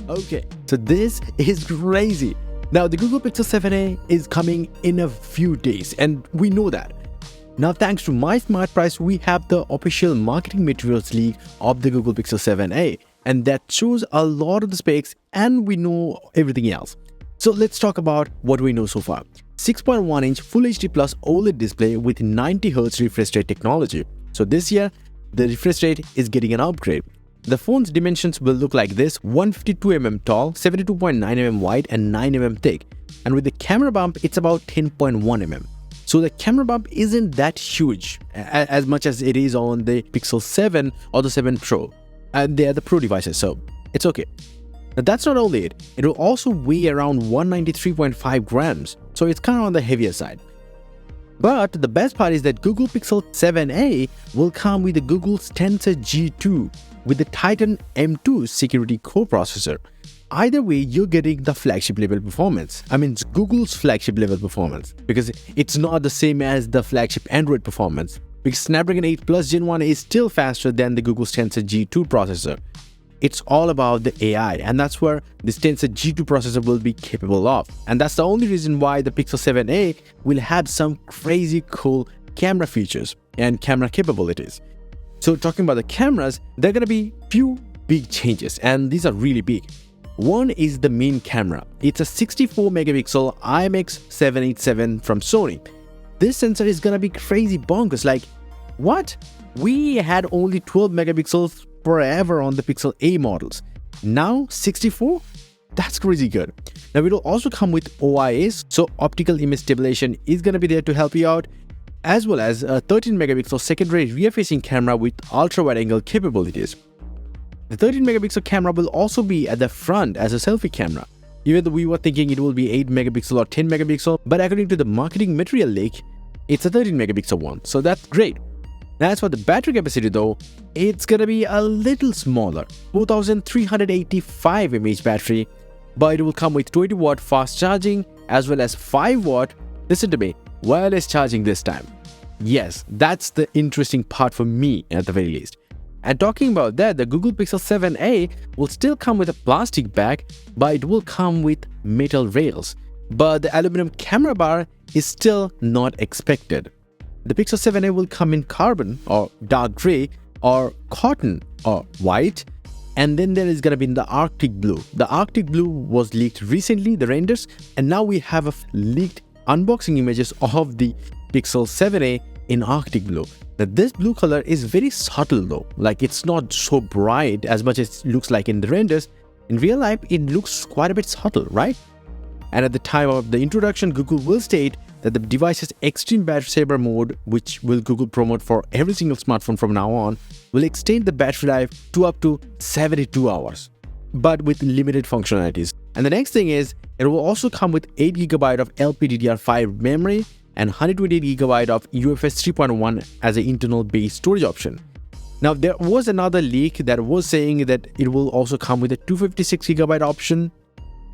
Okay, so this is crazy. Now, the Google Pixel 7a is coming in a few days, and we know that. Now, thanks to My Smart Price, we have the official marketing materials leak of the Google Pixel 7a, and that shows a lot of the specs, and we know everything else. So let's talk about what we know so far. 6.1-inch Full HD Plus OLED display with 90Hz refresh rate technology. So this year, the refresh rate is getting an upgrade. The phone's dimensions will look like this: 152mm tall, 72.9mm wide, and 9mm thick. And with the camera bump, it's about 10.1mm. So the camera bump isn't that huge as much as it is on the Pixel 7 or the 7 Pro. And they are the Pro devices, so it's okay. Now that's not only it. It will also weigh around 193.5 grams, so it's kind of on the heavier side. But the best part is that Google Pixel 7a will come with the Google's Tensor G2 with the Titan M2 security core processor. Either way, you're getting the flagship level performance. I mean, it's Google's flagship level performance, because it's not the same as the flagship Android performance, because Snapdragon 8 Plus Gen 1 is still faster than the Google's Tensor G2 processor. It's all about the AI, and that's where this Tensor G2 processor will be capable of. And that's the only reason why the Pixel 7a will have some crazy cool camera features and camera capabilities. So talking about the cameras, there are going to be few big changes, and these are really big. One is the main camera. It's a 64 megapixel IMX787 from Sony. This sensor is gonna be crazy bonkers. Like, what? We had only 12 megapixels forever on the Pixel A models. Now 64? That's crazy good. Now it will also come with OIS, so optical image stabilization is gonna be there to help you out, as well as a 13 megapixel secondary rear-facing camera with ultra-wide-angle capabilities. The 13 megapixel camera will also be at the front as a selfie camera. Even though we were thinking it will be 8 megapixel or 10 megapixel, but according to the marketing material leak, it's a 13 megapixel one, so that's great. Now as for the battery capacity though, it's gonna be a little smaller, 4385 mAh battery, but it will come with 20 watt fast charging as well as 5 watt, listen to me, wireless charging this time. Yes, that's the interesting part for me at the very least. And talking about that, the Google Pixel 7a will still come with a plastic back, but it will come with metal rails. But the aluminum camera bar is still not expected. The Pixel 7a will come in carbon or dark gray or cotton or white, and then there is going to be in the Arctic blue. The Arctic blue was leaked recently, the renders, and now we have leaked unboxing images of the Pixel 7a in Arctic blue. Now this blue color is very subtle though, like it's not so bright as much as it looks like in the renders. In real life, it looks quite a bit subtle, right? And at the time of the introduction, Google will state that the device's extreme battery saver mode, which will Google promote for every single smartphone from now on, will extend the battery life to up to 72 hours, but with limited functionalities. And the next thing is, it will also come with 8GB of LPDDR5 memory and 128GB of UFS 3.1 as an internal base storage option. Now, there was another leak that was saying that it will also come with a 256GB option.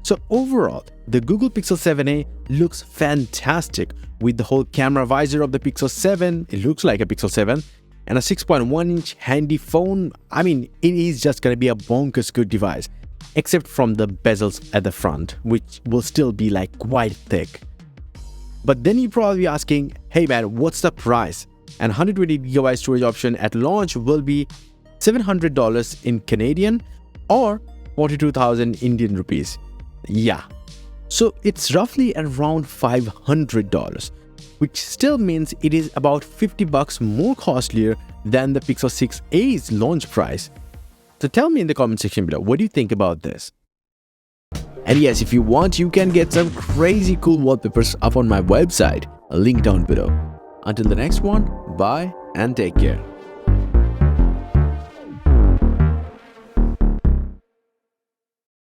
So overall, the Google Pixel 7a looks fantastic with the whole camera visor of the Pixel 7. It looks like a Pixel 7 and a 6.1-inch handy phone. I mean, it is just going to be a bonkers good device, except from the bezels at the front, which will still be like quite thick. But then you're probably asking, hey man, what's the price? And 120GB storage option at launch will be $700 in Canadian or 42,000 Indian rupees. Yeah, so it's roughly around $500, which still means it is about $50 more costlier than the Pixel 6a's launch price. So tell me in the comment section below, what do you think about this? And yes, if you want, you can get some crazy cool wallpapers up on my website, a link down below. Until the next one, bye and take care.